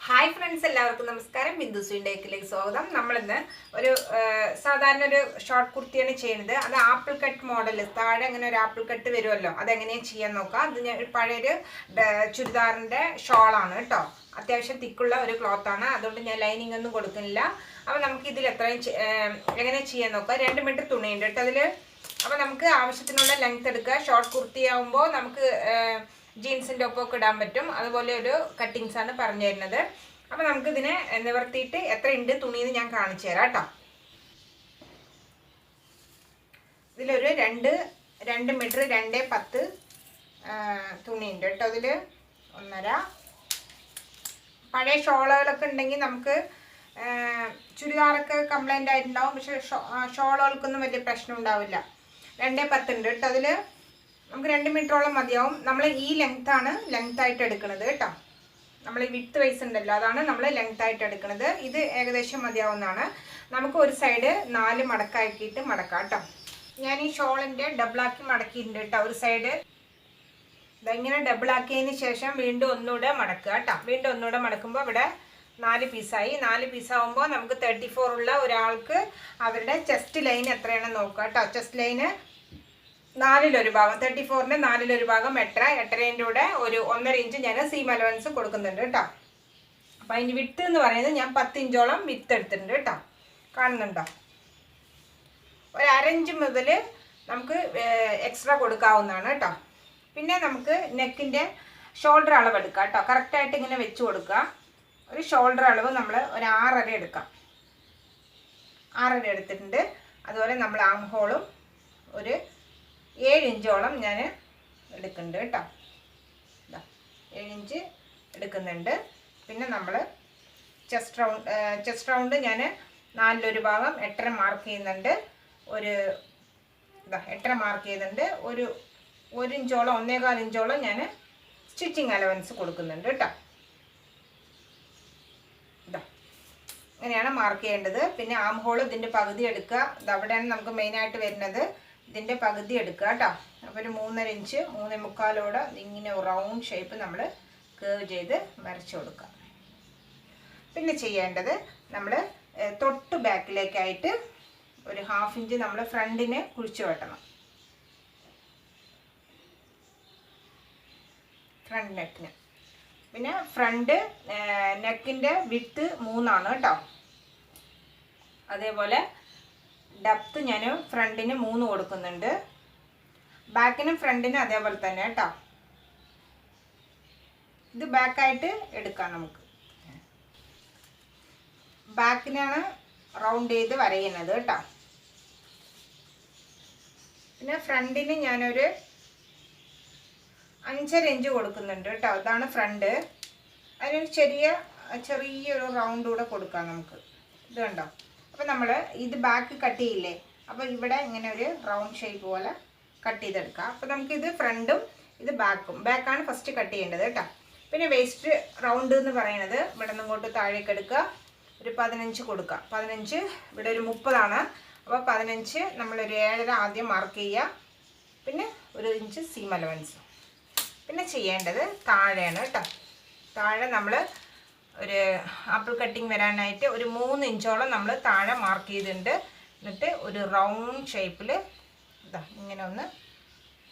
Hi friends, എല്ലാവർക്കും നമസ്കാരം. ബിന്ദു സ്വീൻഡേക്കിലേക്ക് സ്വാഗതം. നമ്മളിന്ന് ഒരു സാധാരണ ഒരു ഷോർട്ട് കുർത്തിയാണ് ചെയ്യുന്നത്. അത് ആപ്പിൾ കട്ട് മോഡൽ, താഴെ അങ്ങനെ ഒരു ആപ്പിൾ കട്ട് വരുമല്ലോ, അതെങ്ങനെയാണ് ചെയ്യാൻ നോക്കാം. അത് ഞാൻ പഴയൊരു ചുരിദാറിൻ്റെ ഷോളാണ് കേട്ടോ. അത്യാവശ്യം തിക്കുള്ള ഒരു ക്ലോത്താണ്, അതുകൊണ്ട് ഞാൻ ലൈനിങ് ഒന്നും കൊടുക്കുന്നില്ല. അപ്പോൾ നമുക്ക് ഇതിൽ എങ്ങനെ ചെയ്യാൻ നോക്കാം. 2 മീറ്റർ തുണിയുണ്ട് കേട്ടോ അതിൽ. അപ്പോൾ നമുക്ക് ആവശ്യത്തിനുള്ള ലെങ്ത് എടുക്കുക. ഷോർട്ട് കുർത്തി ആകുമ്പോൾ നമുക്ക് ജീൻസിൻ്റെ ഒപ്പമൊക്കെ ഇടാൻ പറ്റും. അതുപോലെ ഒരു കട്ടിങ്സ് ആണ് പറഞ്ഞു തരുന്നത്. അപ്പോൾ നമുക്കിതിനെ നിവർത്തിയിട്ട് എത്ര ഉണ്ട് തുണിയെന്ന് ഞാൻ കാണിച്ചു തരാം കേട്ടോ. ഇതിലൊരു 2 മീറ്റർ 2.10 തുണിയുണ്ട് കേട്ടോ. അതിൽ 1.5. പഴയ ഷോളുകളൊക്കെ ഉണ്ടെങ്കിൽ നമുക്ക് ചുരിദാറൊക്കെ കംപ്ലൈൻ്റ് ആയിട്ടുണ്ടാവും, പക്ഷേ ഷോളുകൾക്കൊന്നും വലിയ പ്രശ്നം ഉണ്ടാവില്ല. 2.10 ഉണ്ട് കേട്ടോ. അതിൽ നമുക്ക് 2 മീറ്ററോളം മതിയാവും. നമ്മൾ ഈ ലെങ്തായിട്ട് എടുക്കുന്നത് കേട്ടോ. നമ്മൾ ഈ വിത്ത് വൈസ് ഉണ്ടല്ലോ, അതാണ് നമ്മൾ ലെങ്തായിട്ട് എടുക്കുന്നത്. ഇത് ഏകദേശം മതിയാവുന്നതാണ്. നമുക്ക് ഒരു സൈഡ് 4 മടക്കാക്കിയിട്ട് മടക്കാം കേട്ടോ. ഞാൻ ഈ ഷോളിൻ്റെ ഡബിളാക്കി മടക്കിയിട്ടുണ്ട് കേട്ടോ. ഒരു സൈഡ് ഇതെങ്ങനെ ഡബിളാക്കിയതിന് ശേഷം വീണ്ടും ഒന്നുകൂടെ മടക്കുക കേട്ടോ. വീണ്ടും ഒന്നുകൂടെ മടക്കുമ്പോൾ ഇവിടെ 4 പീസായി. 4 പീസാകുമ്പോൾ നമുക്ക് 34 ഉള്ള ഒരാൾക്ക് അവരുടെ ചെസ്റ്റ് ലൈൻ എത്രയാണെന്ന് നോക്കുക കേട്ടോ. ചെസ്റ്റ് ലൈന് 4-1 ഭാഗം, 34ൻ്റെ 4-1 ഭാഗം 8.5 കൂടെ ഒരു 1.5 ഇഞ്ച് ഞാൻ സീം അലവൻസ് കൊടുക്കുന്നുണ്ട് കേട്ടോ. അപ്പോൾ അതിൻ്റെ വിട്ട് എന്ന് പറയുന്നത് ഞാൻ 10 ഇഞ്ചോളം വിത്ത് എടുത്തിട്ടുണ്ട് കേട്ടോ. കാണുന്നുണ്ടോ? ഒരു 1/2 ഇഞ്ച് മുതൽ നമുക്ക് എക്സ്ട്രാ കൊടുക്കാവുന്നതാണ് കേട്ടോ. പിന്നെ നമുക്ക് നെക്കിൻ്റെ ഷോൾഡർ അളവ് എടുക്കാം കേട്ടോ. കറക്റ്റായിട്ട് ഇങ്ങനെ വെച്ച് കൊടുക്കുക. ഒരു ഷോൾഡർ അളവ് നമ്മൾ ഒരു 6.5 എടുക്കാം. 6.5 എടുത്തിട്ടുണ്ട്. അതുപോലെ നമ്മൾ ആം ഹോളും ഒരു 7 ഇഞ്ചോളം ഞാൻ എടുക്കുന്നുണ്ട് കേട്ടോ. 7 ഇഞ്ച് എടുക്കുന്നുണ്ട്. പിന്നെ നമ്മൾ ചെസ്റ്റ് റൗണ്ട് ഞാൻ 4-1 ഭാഗം 8.5 മാർക്ക് ചെയ്യുന്നുണ്ട്. ഒരു 8.5 മാർക്ക് ചെയ്തിട്ടുണ്ട്. ഒരു 1 ഇഞ്ചോളം 1.25 ഇഞ്ചോളം ഞാൻ സ്റ്റിച്ചിങ് അലവൻസ് കൊടുക്കുന്നുണ്ട് കേട്ടോ. ഇങ്ങനെയാണ് മാർക്ക് ചെയ്യേണ്ടത്. പിന്നെ ആം ഹോൾ ഇതിൻ്റെ പകുതി എടുക്കുക. ഇതവിടെയാണ് നമുക്ക് മെയിനായിട്ട് വരുന്നത്. ഇതിൻ്റെ പകുതി എടുക്കുക കേട്ടോ. അപ്പോൾ ഒരു 3.5 ഇഞ്ച് 3.25 ഇങ്ങനെ റൗണ്ട് ഷേപ്പ് നമ്മൾ കേവ് ചെയ്ത് വരച്ചു കൊടുക്കുക. പിന്നെ ചെയ്യേണ്ടത് നമ്മൾ തൊട്ട് ബാക്കിലേക്കായിട്ട് ഒരു 1/2 ഇഞ്ച് നമ്മൾ ഫ്രണ്ടിന് കുഴിച്ചു വെട്ടണം. ഫ്രണ്ട് നെക്കിന്. പിന്നെ ഫ്രണ്ട് നെക്കിൻ്റെ വിഡ്ത്ത് 3 കേട്ടോ. അതേപോലെ ഡെപ്ത് ഞാൻ ഫ്രണ്ടിന് 3 കൊടുക്കുന്നുണ്ട്. ബാക്കിനും ഫ്രണ്ടിനും അതേപോലെ തന്നെ കേട്ടോ. ഇത് ബാക്കായിട്ട് എടുക്കാം. നമുക്ക് ബാക്കിനാണ് റൗണ്ട് ചെയ്ത് വരയുന്നത് കേട്ടോ. പിന്നെ ഫ്രണ്ടിന് ഞാനൊരു 5.5 ഇഞ്ച് കൊടുക്കുന്നുണ്ട് കേട്ടോ. ഇതാണ് ഫ്രണ്ട്. അതിനൊരു ചെറിയൊരു റൗണ്ട് കൂടെ കൊടുക്കാം നമുക്ക്. ഇത് കണ്ടോ? അപ്പോൾ നമ്മൾ ഇത് ബാക്ക് കട്ട് ചെയ്യില്ലേ, അപ്പോൾ ഇവിടെ ഇങ്ങനെ ഒരു റൗണ്ട് ഷേപ്പ് പോലെ കട്ട് ചെയ്തെടുക്കാം. അപ്പോൾ നമുക്കിത് ഫ്രണ്ടും ഇത് ബാക്കാണ് ഫസ്റ്റ് കട്ട് ചെയ്യേണ്ടത് കേട്ടോ. പിന്നെ വേസ്റ്റ് റൗണ്ട് എന്ന് പറയുന്നത് ഇവിടെ നിന്ന് ഇങ്ങോട്ട് താഴേക്ക് എടുക്കുക. ഒരു 15 കൊടുക്കുക. 15 ഇവിടെ ഒരു 30 അപ്പോൾ 15 നമ്മളൊരു 7.5 ആദ്യം മാർക്ക് ചെയ്യുക. പിന്നെ 1 ഇഞ്ച് സീം അലവൻസ്. പിന്നെ ചെയ്യേണ്ടത് താഴെയാണ് കേട്ടോ. താഴെ നമ്മൾ ഒരു ആപ്പിൾ കട്ടിങ് വരാനായിട്ട് ഒരു 3 ഇഞ്ചോളം നമ്മൾ താഴെ മാർക്ക് ചെയ്തിട്ടുണ്ട്. എന്നിട്ട് ഒരു റൗണ്ട് ഷേപ്പിൽ ഇങ്ങനെ ഒന്ന്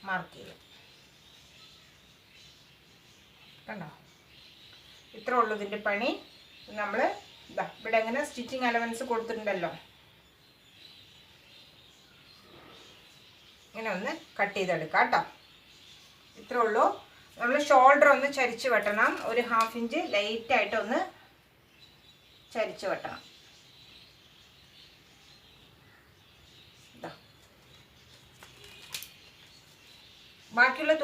മാർക്ക് ചെയ്യും. കണ്ടോ? ഇത്രേ ഉള്ളൂ ഇതിൻ്റെ പണി. നമ്മൾ ഇവിടെ ഇങ്ങനെ സ്റ്റിച്ചിങ് അലവൻസ് കൊടുത്തിട്ടുണ്ടല്ലോ, ഇങ്ങനെ ഒന്ന് കട്ട് ചെയ്തെടുക്കാം കേട്ടോ. ഇത്രേ ഉള്ളൂ. നമ്മൾ ഷോൾഡർ ഒന്ന് ചരിച്ച് വെട്ടണം. ഒരു 1/2 ഇഞ്ച് ലൈറ്റായിട്ടൊന്ന് ചരിച്ച് വെട്ടണം. ബാക്കിയുള്ള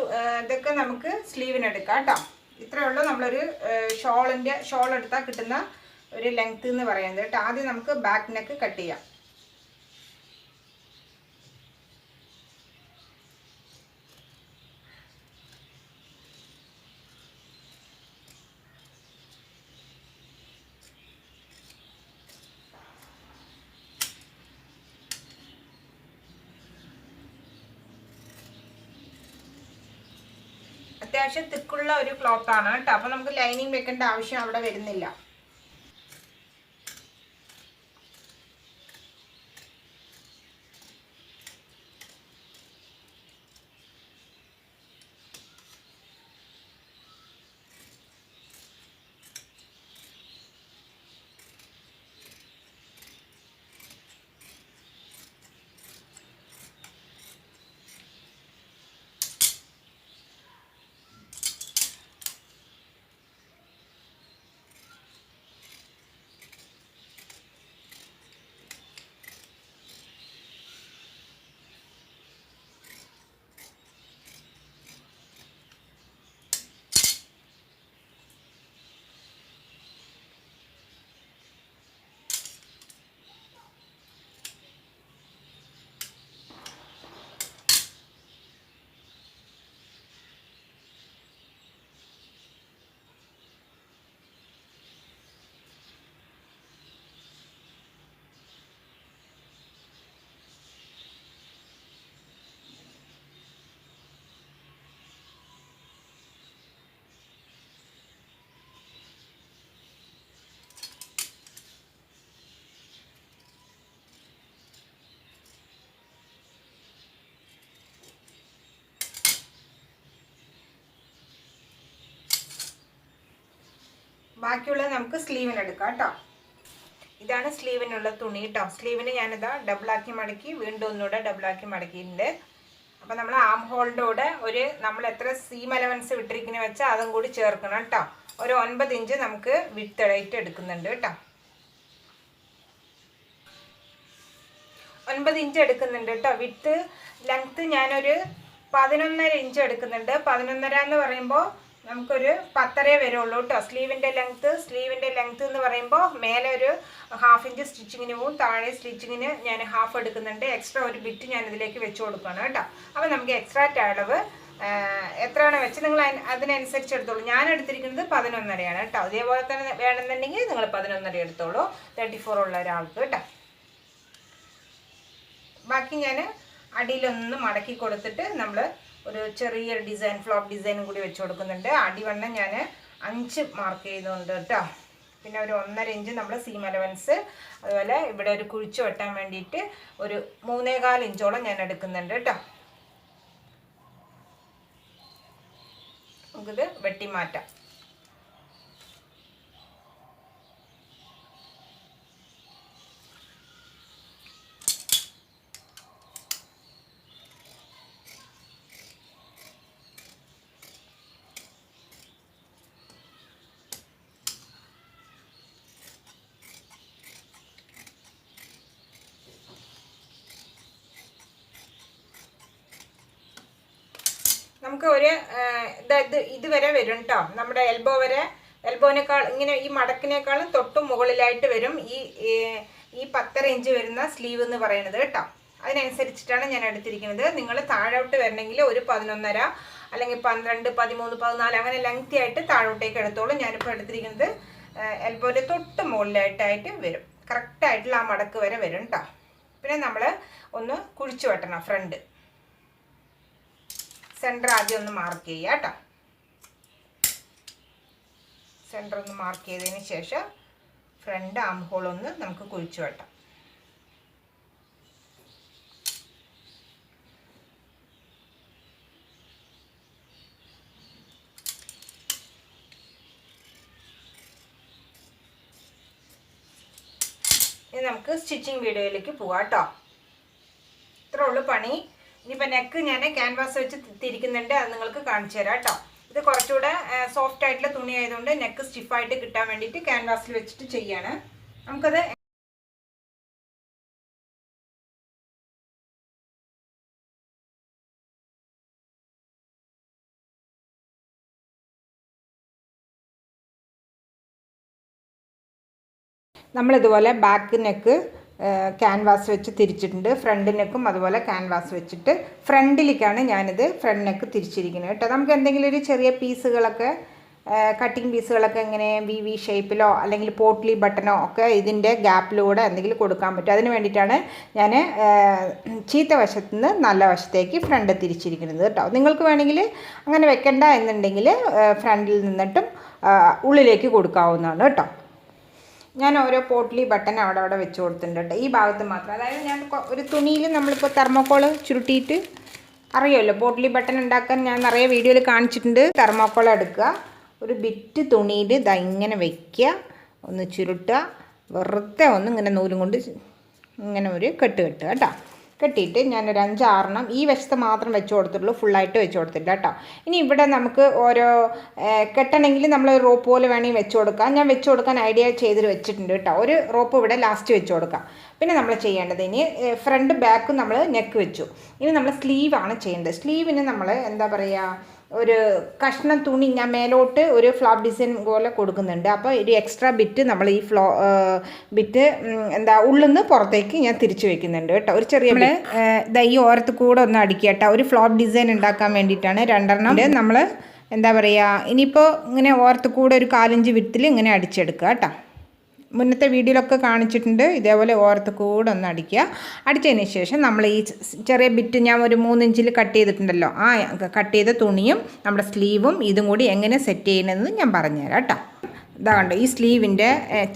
ഇതൊക്കെ നമുക്ക് സ്ലീവിനെടുക്കാം കേട്ടോ. ഇത്രയേ ഉള്ളൂ നമ്മളൊരു ഷോൾ എടുത്താൽ കിട്ടുന്ന ഒരു ലെങ്ത് എന്ന് പറയുന്നത് കേട്ടോ. ആദ്യം നമുക്ക് ബാക്ക് നെക്ക് കട്ട് ചെയ്യാം. അത്യാവശ്യം തിക്കുള്ള ഒരു ക്ലോത്താണ് കേട്ടോ. അപ്പോൾ നമുക്ക് ലൈനിങ് വെക്കേണ്ട ആവശ്യം അവിടെ വരുന്നില്ല. ബാക്കിയുള്ളത് നമുക്ക് സ്ലീവിന് എടുക്കാം കേട്ടോ. ഇതാണ് സ്ലീവിനുള്ള തുണി കേട്ടോ. സ്ലീവിന് ഞാനിതാ ഡബിളാക്കി മടക്കി വീണ്ടും ഒന്നുകൂടെ ഡബിളാക്കി മടക്കിയിട്ടുണ്ട്. അപ്പോൾ നമ്മൾ ആം ഹോളിൻ്റെ കൂടെ നമ്മൾ എത്ര സീം അലവൻസ് വിട്ടിരിക്കുന്ന വെച്ചാൽ അതും കൂടി ചേർക്കണം കേട്ടോ. ഒരു 9 ഇഞ്ച് നമുക്ക് വിഡ്ത്ത് എടുക്കുന്നുണ്ട് കേട്ടോ. 9 ഇഞ്ച് എടുക്കുന്നുണ്ട് കേട്ടോ. വിഡ്ത്ത് ലെങ്ത്ത് ഞാനൊരു 11.5 ഇഞ്ച് എടുക്കുന്നുണ്ട്. 11.5 എന്ന് പറയുമ്പോൾ നമുക്കൊരു 10.5 വരുള്ളൂ കേട്ടോ. സ്ലീവിൻ്റെ ലെങ്ത്ത് എന്ന് പറയുമ്പോൾ മേലെ ഒരു 1/2 ഇഞ്ച് സ്റ്റിച്ചിങ്ങിന് പോവും, താഴെ സ്റ്റിച്ചിങ്ങിന് ഞാൻ 1/2 എടുക്കുന്നുണ്ട്. എക്സ്ട്രാ ഒരു ബിറ്റ് ഞാൻ ഇതിലേക്ക് വെച്ച് കൊടുക്കുകയാണ് കേട്ടോ. അപ്പോൾ നമുക്ക് എക്സ്ട്രാ അളവ് എത്രയാണ് വെച്ച് നിങ്ങൾ അതിനനുസരിച്ച് എടുത്തോളൂ. ഞാൻ എടുത്തിരിക്കുന്നത് 11.5 കേട്ടോ. അതേപോലെ തന്നെ വേണമെന്നുണ്ടെങ്കിൽ നിങ്ങൾ 11.5 എടുത്തോളൂ, 34 ഉള്ള ഒരാൾക്ക് കേട്ടോ. ബാക്കി ഞാൻ അടിയിലൊന്ന് മടക്കി കൊടുത്തിട്ട് നമ്മൾ ഒരു ചെറിയൊരു ഡിസൈൻ, ഫ്ലോപ്പ് ഡിസൈനും കൂടി വെച്ച് കൊടുക്കുന്നുണ്ട്. അടിവണ്ണം ഞാൻ 5 മാർക്ക് ചെയ്തുകൊണ്ട് കേട്ടോ. പിന്നെ ഒരു 1.5 ഇഞ്ച് നമ്മൾ സീം അലവൻസ്, അതുപോലെ ഇവിടെ ഒരു കുഴിച്ച് വെട്ടാൻ വേണ്ടിയിട്ട് ഒരു 3.25 ഇഞ്ചോളം ഞാൻ എടുക്കുന്നുണ്ട് കേട്ടോ. നമുക്കിത് വെട്ടി മാറ്റാം. നമുക്ക് ഒരു ഇതുവരെ വരും കേട്ടോ. നമ്മുടെ എൽബോനേക്കാൾ ഇങ്ങനെ ഈ മടക്കിനേക്കാളും തൊട്ടും മുകളിലായിട്ട് വരും ഈ 10.5 ഇഞ്ച് വരുന്ന സ്ലീവ് എന്ന് പറയുന്നത് കേട്ടോ. അതിനനുസരിച്ചിട്ടാണ് ഞാൻ എടുത്തിരിക്കുന്നത്. നിങ്ങൾ താഴോട്ട് വരണമെങ്കിൽ ഒരു 11.5 അല്ലെങ്കിൽ 12, 13, 14 അങ്ങനെ ലെങ്തി ആയിട്ട് താഴോട്ടേക്ക് എടുത്തോളൂ. ഞാനിപ്പോൾ എടുത്തിരിക്കുന്നത് എൽബോൻ്റെ തൊട്ട് മുകളിലായിട്ടായിട്ട് വരും. കറക്റ്റായിട്ടുള്ള ആ മടക്ക് വരെ വരും കേട്ടോ. പിന്നെ നമ്മൾ ഒന്ന് കുഴിച്ചു വെട്ടണം. ഫ്രണ്ട് സെൻറ്റർ ആദ്യം ഒന്ന് മാർക്ക് ചെയ്യുക കേട്ടോ. സെൻറ്റർ ഒന്ന് മാർക്ക് ചെയ്തതിന് ശേഷം ഫ്രണ്ട് ആം ഹോൾ ഒന്ന് നമുക്ക് കുഴിച്ചു വെട്ടാം. ഇനി നമുക്ക് സ്റ്റിച്ചിങ് വീഡിയോയിലേക്ക് പോവാം കേട്ടോ. ഇത്രേ ഉള്ളൂ പണി. ഇനിയിപ്പോൾ നെക്ക് ഞാൻ ക്യാൻവാസ് വെച്ച് തിരിക്കുന്നുണ്ട്, അത് നിങ്ങൾക്ക് കാണിച്ചു തരാം കേട്ടോ. ഇത് കുറച്ചുകൂടെ സോഫ്റ്റ് ആയിട്ടുള്ള തുണി ആയതുകൊണ്ട് നെക്ക് സ്റ്റിഫായിട്ട് കിട്ടാൻ വേണ്ടിയിട്ട് ക്യാൻവാസിൽ വെച്ചിട്ട് ചെയ്യാണ്. നമുക്കത് നമ്മളിതുപോലെ ബാക്ക് നെക്ക് ക്യാൻവാസ് വെച്ച് തിരിച്ചിട്ടുണ്ട്. ഫ്രണ്ട് നെക്കും അതുപോലെ ക്യാൻവാസ് വെച്ചിട്ട് ഫ്രണ്ടിലേക്കാണ് ഞാനിത് ഫ്രണ്ട് നെക്ക് തിരിച്ചിരിക്കുന്നത് കേട്ടോ. നമുക്ക് എന്തെങ്കിലും ഒരു ചെറിയ പീസുകളൊക്കെ കട്ടിങ് പീസുകളൊക്കെ ഇങ്ങനെ വി ഷേപ്പിലോ അല്ലെങ്കിൽ പോട്ട്ലി ബട്ടണോ ഒക്കെ ഇതിൻ്റെ ഗ്യാപ്പിലൂടെ എന്തെങ്കിലും കൊടുക്കാൻ പറ്റും. അതിന് വേണ്ടിയിട്ടാണ് ഞാൻ ചീത്ത വശത്ത് നിന്ന് നല്ല വശത്തേക്ക് ഫ്രണ്ട് തിരിച്ചിരിക്കുന്നത് കേട്ടോ. നിങ്ങൾക്ക് വേണമെങ്കിൽ അങ്ങനെ വെക്കണ്ട എന്നുണ്ടെങ്കിൽ ഫ്രണ്ടിൽ നിന്നിട്ടും ഉള്ളിലേക്ക് കൊടുക്കാവുന്നതാണ് കേട്ടോ. ഞാൻ ഓരോ പോട്ട്ലി ബട്ടൺ അവിടെ വെച്ച് കൊടുത്തിട്ടുണ്ട് കേട്ടോ, ഈ ഭാഗത്ത് മാത്രം. അതായത് ഞാൻ ഒരു തുണിയിൽ നമ്മളിപ്പോൾ തെർമോക്കോൾ ചുരുട്ടിയിട്ട് അറിയുമല്ലോ, പോട്ട്ലി ബട്ടൺ ഉണ്ടാക്കാൻ ഞാൻ നിറയെ വീഡിയോയിൽ കാണിച്ചിട്ടുണ്ട്. തെർമോക്കോൾ എടുക്കുക, ഒരു ബിറ്റ് തുണിയിൽ ഇതാ ഇങ്ങനെ വയ്ക്കുക, ഒന്ന് ചുരുട്ടുക, വെറുതെ ഒന്ന് ഇങ്ങനെ നൂലും കൊണ്ട് ഇങ്ങനെ ഒരു കെട്ടുക കേട്ടോ. കെട്ടിയിട്ട് ഞാനൊരു 5-6 ഈ വശത്ത് മാത്രം വെച്ച് കൊടുത്തിട്ടുള്ളൂ, ഫുള്ളായിട്ട് വെച്ച് കൊടുത്തില്ല കേട്ടോ. ഇനി ഇവിടെ നമുക്ക് ഓരോ കെട്ടണമെങ്കിൽ നമ്മൾ റോപ്പ് പോലെ വേണമെങ്കിൽ വെച്ച് കൊടുക്കാം. ഞാൻ വെച്ച് കൊടുക്കാൻ ഐഡിയ ചെയ്തിട്ട് വെച്ചിട്ടുണ്ട് കേട്ടോ. ഒരു റോപ്പ് ഇവിടെ ലാസ്റ്റ് വെച്ച് കൊടുക്കാം. പിന്നെ നമ്മൾ ചെയ്യേണ്ടത് ഇനി ഫ്രണ്ട് ബാക്കും നമ്മൾ നെക്ക് വെച്ചു. ഇനി നമ്മൾ സ്ലീവാണ് ചെയ്യേണ്ടത്. സ്ലീവിന് നമ്മൾ എന്താ പറയുക, ഒരു കഷ്ണം തുണി ഞാൻ മേലോട്ട് ഒരു ഫ്ലവർ ഡിസൈൻ പോലെ കൊടുക്കുന്നുണ്ട്. അപ്പോൾ ഒരു എക്സ്ട്രാ ബിറ്റ് നമ്മൾ ഈ ബിറ്റ് ഉള്ളിൽ നിന്ന് പുറത്തേക്ക് ഞാൻ തിരിച്ചു വെക്കുന്നുണ്ട് കേട്ടോ. ഒരു ചെറിയ ഈ ഓരത്ത് കൂടെ ഒന്ന് അടിക്കുക കേട്ടോ. ഒരു ഫ്ലവർ ഡിസൈൻ ഉണ്ടാക്കാൻ വേണ്ടിയിട്ടാണ് 2 നമ്മൾ എന്താ പറയുക, ഇനിയിപ്പോൾ ഇങ്ങനെ ഓരത്ത് കൂടെ ഒരു 4 ഇഞ്ച് വിത്തിൽ ഇങ്ങനെ അടിച്ചെടുക്കുക കേട്ടോ. മുന്നത്തെ വീഡിയോയിലൊക്കെ കാണിച്ചിട്ടുണ്ട്. ഇതേപോലെ ഓരത്ത് കൂടെ ഒന്ന് അടിക്കുക. അടിച്ചതിന് ശേഷം നമ്മൾ ഈ ചെറിയ ബിറ്റ് ഞാൻ ഒരു 3 ഇഞ്ചിൽ കട്ട് ചെയ്തിട്ടുണ്ടല്ലോ, ആ കട്ട് ചെയ്ത തുണിയും നമ്മുടെ സ്ലീവും ഇതും കൂടി എങ്ങനെ സെറ്റ് ചെയ്യണമെന്ന് ഞാൻ പറഞ്ഞുതരാം കേട്ടോ. ഇതാ കണ്ടോ, ഈ സ്ലീവിൻ്റെ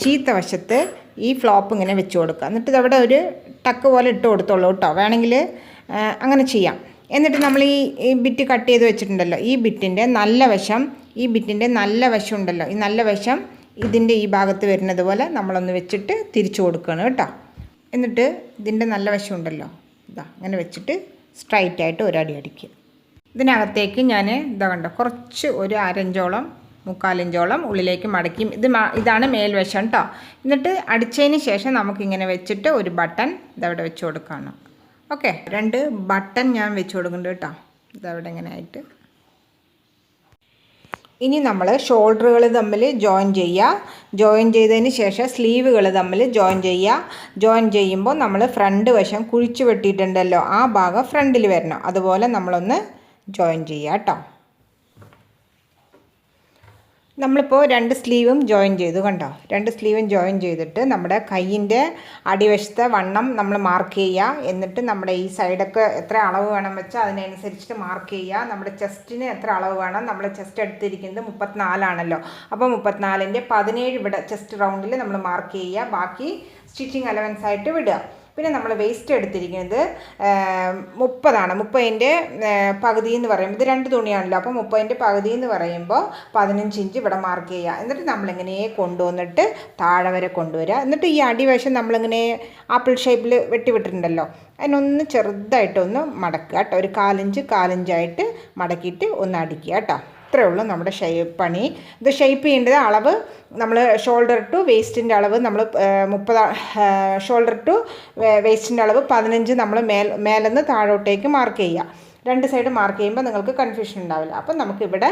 ചീത്ത വശത്ത് ഈ ഫ്ലോപ്പ് ഇങ്ങനെ വെച്ച് കൊടുക്കുക. എന്നിട്ട് ഇതവിടെ ഒരു ടക്ക് പോലെ ഇട്ട് കൊടുത്തോളൂ കേട്ടോ. വേണമെങ്കിൽ അങ്ങനെ ചെയ്യാം. എന്നിട്ട് നമ്മൾ ഈ ബിറ്റ് കട്ട് ചെയ്ത് വെച്ചിട്ടുണ്ടല്ലോ, ഈ ബിറ്റിൻ്റെ നല്ല വശം, ഈ ബിറ്റിൻ്റെ നല്ല വശം ഉണ്ടല്ലോ, ഈ നല്ല വശം ഇതിൻ്റെ ഈ ഭാഗത്ത് വരുന്നത് പോലെ നമ്മളൊന്ന് വെച്ചിട്ട് തിരിച്ചു കൊടുക്കണം കേട്ടോ. എന്നിട്ട് ഇതിൻ്റെ നല്ല വശം ഉണ്ടല്ലോ, ഇതാ അങ്ങനെ വെച്ചിട്ട് സ്ട്രൈറ്റ് ആയിട്ട് ഒരടി അടിക്കുക. ഇതിനകത്തേക്ക് ഞാൻ ഇതാ കണ്ടോ, കുറച്ച് ഒരു 1/2 ഇഞ്ചോളം 3/4 ഇഞ്ചോളം ഉള്ളിലേക്ക് മടക്കി. ഇതാണ് മേൽവശം കേട്ടോ. എന്നിട്ട് അടിച്ചതിന് ശേഷം നമുക്കിങ്ങനെ വെച്ചിട്ട് ഒരു ബട്ടൺ ഇതവിടെ വെച്ച് കൊടുക്കണം. ഓക്കെ, 2 ബട്ടൺ ഞാൻ വെച്ച് കൊടുക്കുന്നുണ്ട് കേട്ടോ. ഇതവിടെ ഇങ്ങനെ ആയിട്ട്. ഇനി നമ്മൾ ഷോൾഡറുകൾ തമ്മിൽ ജോയിൻ ചെയ്യുക. ജോയിൻ ചെയ്തതിന് ശേഷം സ്ലീവുകൾ തമ്മിൽ ജോയിൻ ചെയ്യുക. ജോയിൻ ചെയ്യുമ്പോൾ നമ്മൾ ഫ്രണ്ട് വശം കുഴിച്ച് വെട്ടിയിട്ടുണ്ടല്ലോ, ആ ഭാഗം ഫ്രണ്ടിൽ വരണം. അതുപോലെ നമ്മളൊന്ന് ജോയിൻ ചെയ്യുക കേട്ടോ. നമ്മളിപ്പോൾ 2 സ്ലീവും ജോയിൻ ചെയ്തു കണ്ടോ. 2 സ്ലീവും ജോയിൻ ചെയ്തിട്ട് നമ്മുടെ കയ്യിൻ്റെ അടിവശത്തെ വണ്ണം നമ്മൾ മാർക്ക് ചെയ്യുക. എന്നിട്ട് നമ്മുടെ ഈ സൈഡൊക്കെ എത്ര അളവ് വേണം വെച്ചാൽ അതിനനുസരിച്ചിട്ട് മാർക്ക് ചെയ്യുക. നമ്മുടെ ചെസ്റ്റിന് എത്ര അളവ് വേണം, നമ്മൾ ചെസ്റ്റ് എടുത്തിരിക്കുന്നത് 34 ആണല്ലോ. അപ്പോൾ 34ൻ്റെ 17 ഇവിടെ ചെസ്റ്റ് റൗണ്ടിൽ നമ്മൾ മാർക്ക് ചെയ്യുക. ബാക്കി സ്റ്റിച്ചിങ് അലവൻസ് ആയിട്ട് വിടുക. പിന്നെ നമ്മൾ വേസ്റ്റ് എടുത്തിരിക്കുന്നത് 30 30ൻ്റെ പകുതി എന്ന് പറയുമ്പോൾ ഇത് 2 തുണിയാണല്ലോ. അപ്പോൾ 30ൻ്റെ പകുതി എന്ന് പറയുമ്പോൾ 15 ഇഞ്ച് ഇവിടെ മാർക്ക് ചെയ്യുക. എന്നിട്ട് നമ്മളിങ്ങനെ കൊണ്ടുവന്നിട്ട് താഴെ വരെ കൊണ്ടുവരിക. എന്നിട്ട് ഈ അടിവശം നമ്മളിങ്ങനെ ആപ്പിൾ ഷേപ്പിൽ വെട്ടിവിട്ടിട്ടുണ്ടല്ലോ, അതിനൊന്ന് ചെറുതായിട്ടൊന്ന് മടക്കുക കേട്ടോ. ഒരു 4 ഇഞ്ചായിട്ട് മടക്കിയിട്ട് ഒന്ന് അടിക്കുക കേട്ടോ. ഇത്രയേ ഉള്ളൂ നമ്മുടെ പണി. ഇത് ഷേപ്പ് ചെയ്യേണ്ടത് അളവ് നമ്മൾ ഷോൾഡർ ടു വേസ്റ്റിൻ്റെ അളവ് നമ്മൾ 30, ഷോൾഡർ ടു വേസ്റ്റിൻ്റെ അളവ് 15 നമ്മൾ മേലെന്ന് താഴോട്ടേക്ക് മാർക്ക് ചെയ്യുക. 2 സൈഡ് മാർക്ക് ചെയ്യുമ്പോൾ നിങ്ങൾക്ക് കൺഫ്യൂഷൻ ഉണ്ടാവില്ല. അപ്പം നമുക്കിവിടെ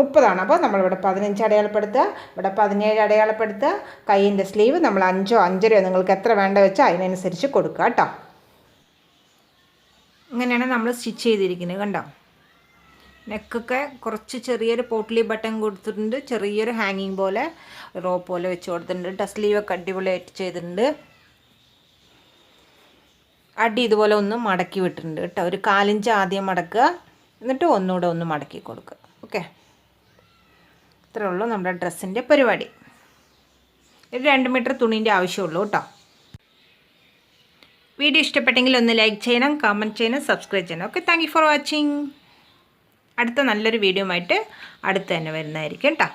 30 അപ്പോൾ നമ്മളിവിടെ 15 അടയാളപ്പെടുത്തുക, ഇവിടെ 17 അടയാളപ്പെടുത്തുക. കൈയിൻ്റെ സ്ലീവ് നമ്മൾ 5 5.5 നിങ്ങൾക്ക് എത്ര വേണ്ട വെച്ചാൽ അതിനനുസരിച്ച് കൊടുക്കുക കേട്ടോ. ഇങ്ങനെയാണ് നമ്മൾ സ്റ്റിച്ച് ചെയ്തിരിക്കുന്നത് കണ്ടോ. നെക്കൊക്കെ കുറച്ച് ചെറിയൊരു പോട്ട്ലി ബട്ടൺ കൊടുത്തിട്ടുണ്ട്, ചെറിയൊരു ഹാങ്ങിങ് പോലെ റോപ്പ് പോലെ വെച്ച് കൊടുത്തിട്ടുണ്ട്. സ്ലീവൊക്കെ അടിപൊളിയായിട്ട് ചെയ്തിട്ടുണ്ട്. അടി ഇതുപോലെ ഒന്ന് മടക്കി വിട്ടിട്ടുണ്ട് കേട്ടോ. ഒരു 4 ഇഞ്ച് ആദ്യം മടക്കുക, എന്നിട്ട് ഒന്നുകൂടെ ഒന്ന് മടക്കി കൊടുക്കുക. ഓക്കെ, ഇത്രയേ ഉള്ളൂ നമ്മുടെ ഡ്രസ്സിൻ്റെ പരിപാടി. ഒരു 2 മീറ്റർ തുണീൻ്റെ ആവശ്യമുള്ളൂ കേട്ടോ. വീഡിയോ ഇഷ്ടപ്പെട്ടെങ്കിൽ ഒന്ന് ലൈക്ക് ചെയ്യണം, കമൻറ്റ് ചെയ്യണം, സബ്സ്ക്രൈബ് ചെയ്യണം. Okay, thank you for watching. അടുത്ത നല്ലൊരു വീഡിയോ ആയിട്ട് അടുത്ത് തന്നെ വരുന്നതായിരിക്കും കേട്ടോ.